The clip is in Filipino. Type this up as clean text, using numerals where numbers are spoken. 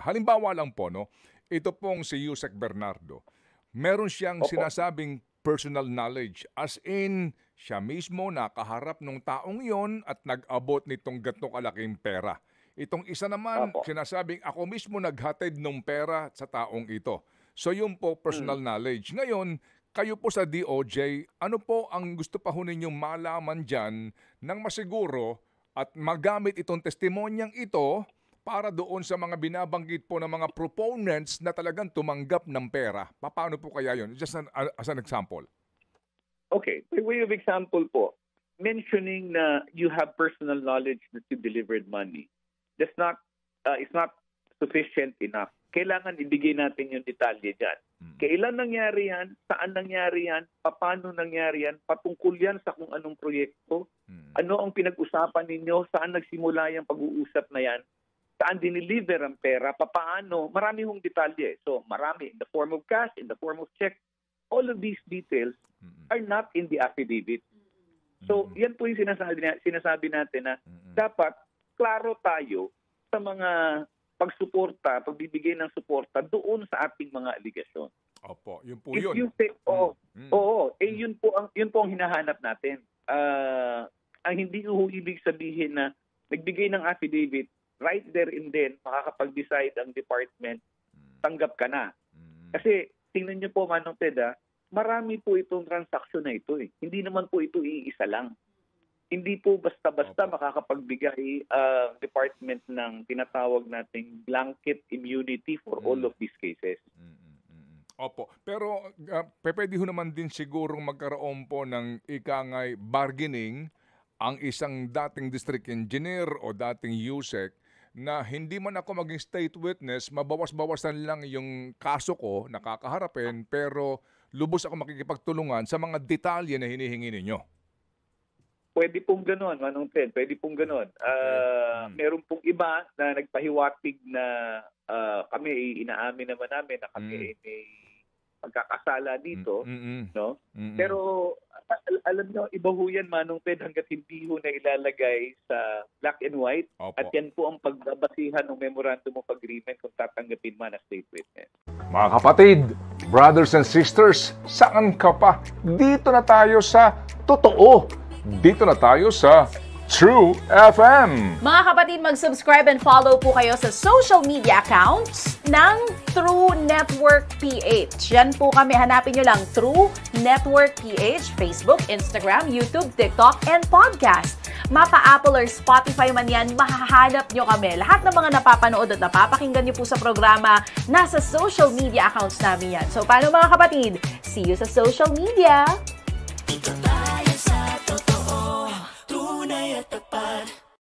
halimbawa lang po, no, ito pong si Yusek Bernardo, meron siyang sinasabing personal knowledge. As in, siya mismo nakaharap ng taong yon at nag-abot nitong ganitong kalaking pera. Itong isa naman, sinasabing ako mismo naghatid ng pera sa taong ito. So yun po, personal knowledge. Ngayon, kayo po sa DOJ, ano po ang gusto pa ho ninyong malaman dyan nang masiguro at magamit itong testimonyang ito para doon sa mga binabanggit po ng mga proponents na talagang tumanggap ng pera? Paano po kaya yun? Just as an example. Okay, by way of example po, mentioning na you have personal knowledge that you delivered money, that's not, it's not sufficient enough. Kailangan ibigay natin yung detalye dyan. Kailan nangyari yan? Saan nangyari yan? Paano nangyari yan? Patungkol yan sa kung anong proyekto? Ano ang pinag-usapan ninyo? Saan nagsimula yung pag-uusap na yan? Saan diniliver ang pera? Paano? Marami hong detalye. So marami. In the form of cash, in the form of check. All of these details are not in the affidavit. So yan po yung sinasabi natin na dapat klaro tayo sa mga pagsuporta, pagbibigay ng suporta doon sa ating mga aligasyon. Opo, yun po yun. Yun po ang hinahanap natin. Ang hindi ko ibig sabihin na nagbigay ng affidavit, right there and then, makakapag-decide ang department, tanggap ka na. Kasi, tingnan niyo po, Manong Ted, marami po itong transaksyon na ito. Hindi naman po ito iisa lang. Hindi po basta-basta makakapagbigay ang department ng tinatawag nating blanket immunity for all of these cases. Opo. Pero pwede ho naman din sigurong magkaroon po ng ikangay bargaining ang isang dating district engineer o dating USEC na hindi man ako maging state witness, mabawas-bawasan lang yung kaso ko na kakaharapin, pero lubos ako makikipagtulungan sa mga detalye na hinihingi ninyo. Pwede pong gano'n, Manong Ted. Pwede pong gano'n. Meron pong iba na nagpahiwatig na kami, inaamin naman namin na kami may pagkakasala dito. No? Pero alam nyo, iba ho yan, Manong Ted, hanggat hindi ho na ilalagay sa black and white. At yan po ang pagbabasihan ng Memorandum of Agreement kung tatanggapin man na state witness. Mga kapatid, brothers and sisters, saan ka pa? Dito na tayo sa totoo. Dito na tayo sa True FM. Mga kapatid, mag-subscribe and follow po kayo sa social media accounts ng True Network PH. Yan po kami. Hanapin nyo lang True Network PH, Facebook, Instagram, YouTube, TikTok, and podcast. Mapa Apple or Spotify man yan, mahahanap nyo kami. Lahat ng mga napapanood at napapakinggan nyo po sa programa, nasa social media accounts namin yan. So, paano mga kapatid? See you sa social media! Dito tayo.